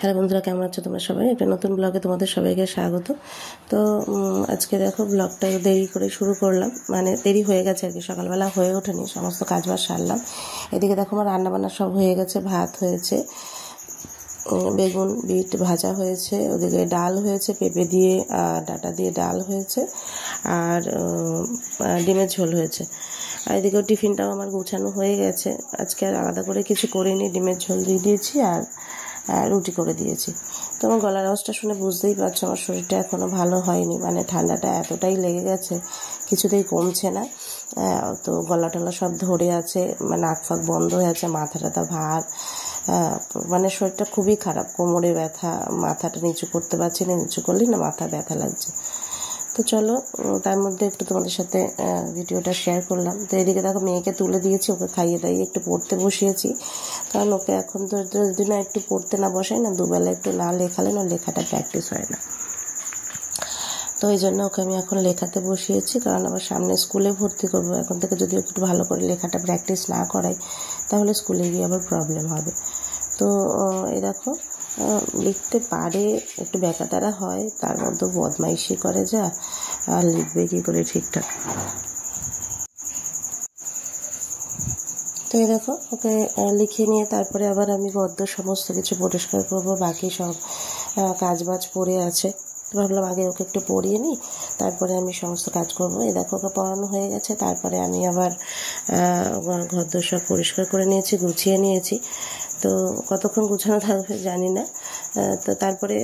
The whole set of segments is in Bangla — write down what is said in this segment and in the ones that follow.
হ্যালো বন্ধুরা, কেমন আছো তোমরা সবাই? একটা নতুন ব্লগে তোমাদের সবাইকে স্বাগত। তো আজকে দেখো ব্লগটা দেরি করে শুরু করলাম, মানে দেরি হয়ে গেছে আর কি, সকালবেলা হয়ে ওঠেনি, সমস্ত কাজবাজ সারলাম। এদিকে দেখো আমার রান্নাবান্না সব হয়ে গেছে, ভাত হয়েছে, বেগুন বিট ভাজা হয়েছে, ওদিকে ডাল হয়েছে পেঁপে দিয়ে, ডাঁটা দিয়ে ডাল হয়েছে, আর ডিমের ঝোল হয়েছে। আর এদিকেও টিফিনটাও আমার গোছানো হয়ে গেছে। আজকে আর আলাদা করে কিছু করিনি, ডিমের ঝোল দিয়ে দিয়েছি আর রুটি করে দিয়েছি। তো আমার গলার আওয়াজটা শুনে বুঝতেই পারছো আমার শরীরটা এখনও ভালো হয়নি, মানে ঠান্ডাটা এতটাই লেগে গেছে, কিছুতেই কমছে না। তো গলা টলা সব ধরে আছে, নাক ফাক বন্ধ হয়ে আছে, মাথা টাথা ভার, মানে শরীরটা খুবই খারাপ, কোমরে ব্যথা, মাথাটা নিচু করতে পারছি না, নিচু করলেই না মাথা ব্যথা লাগছে। তো চলো তার মধ্যে একটু তোমাদের সাথে ভিডিওটা শেয়ার করলাম। তো এদিকে দেখো মেয়েকে তুলে দিয়েছি, ওকে খাইয়ে দাইয়ে একটু পড়তে বসিয়েছি, কারণ ওকে এখন তো যদি না একটু পড়তে না বসাই না, দুবেলা একটু না লেখালে না লেখাটা প্র্যাকটিস হয় না। তো এই জন্য ওকে আমি এখন লেখাতে বসিয়েছি, কারণ আবার সামনে স্কুলে ভর্তি করবো। এখন থেকে যদি একটু ভালো করে লেখাটা প্র্যাকটিস না করাই তাহলে স্কুলে গিয়ে আবার প্রবলেম হবে। তো এই দেখো লিখতে পারে, একটু ব্যাকাটারা হয়, তার মধ্যে বদমাইশি করে যা, আর লিখবে কী করে ঠিকঠাক। তো এই দেখো ওকে লিখে নিয়ে তারপরে আবার আমি গদ্য সমস্ত কিছু পরিষ্কার করবো, বাকি সব কাজবাজ পড়ে আছে। ভাবলাম আগে ওকে একটু পড়িয়ে নিই, তারপরে আমি সমস্ত কাজ করবো। এই দেখো ওকে পড়ানো হয়ে গেছে, তারপরে আমি আবার ঘরদোর সব পরিষ্কার করে নিয়েছি, গুছিয়ে নিয়েছি। তো কতক্ষণ গুছানো থাকবে জানি না। তো তারপরে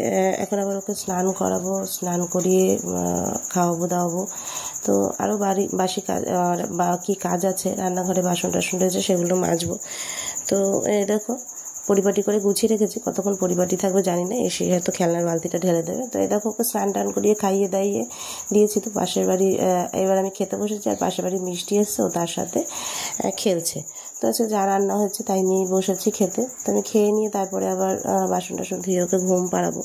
এখন আবার ওকে স্নান করাবো, স্নান করিয়ে খাওয়াবো দাওয়াবো। তো আরও বাসি কাজ বাকি কাজ আছে, রান্নাঘরে বাসন টাসন রয়েছে, সেগুলো মাজবো। তো দেখো পরিপাটি করে গুছিয়ে রেখেছি, কতক্ষণ পরিপাটি থাকবে জানি না, এসে হয়তো খেলনার বালতিটা ঢেলে দেবে। তো এই দেখো ওকে স্নান টান করিয়ে খাইয়ে দাইয়ে দিয়েছি। তো পাশের বাড়ি এবার আমি খেতে বসেছি, আর পাশের বাড়ি মিষ্টি এসছে, ও তার সাথে খেলছে। তো আচ্ছা যা রান্না হয়েছে তাই নিয়েই বসেছি খেতে। তো আমি খেয়ে নিয়ে তারপরে আবার বাসন টাসন ধুয়ে ওকে ঘুম পাড়াবো।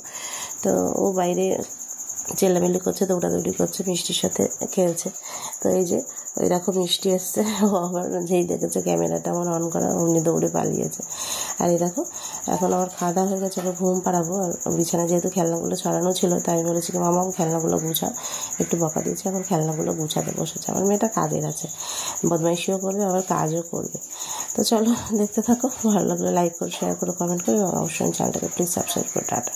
তো ও বাইরে চেল্লামিল্লি করছে, দৌড়াদৌড়ি করছে, মিষ্টির সাথে খেলছে। তো এই যে ওই দেখো মিষ্টি এসছে, ও আবার যেই দেখেছে ক্যামেরাটা আমার অন করা অমনি দৌড়ে পালিয়েছে। আর এই দেখো এখন আমার খাওয়া দাওয়া হয়ে গেছে, ওকে ঘুম পাড়াবো। আর বিছানা যেহেতু খেলনাগুলো ছড়ানো ছিল, তাই আমি বলেছি কি মামা খেলনাগুলো গুছা, একটু বকা দিয়েছি, এখন খেলনাগুলো গুছাতে বসেছে। আমার মেয়েটা কাজের আছে, বদমাইশিও করবে আবার কাজও করবে। তো চলো দেখতে থাকো, ভালো লাগলে লাইক করো, শেয়ার করো, কমেন্ট করো, এবং অবশ্যই চ্যানেলটাকে প্লিজ সাবস্ক্রাইব করো। টাটা।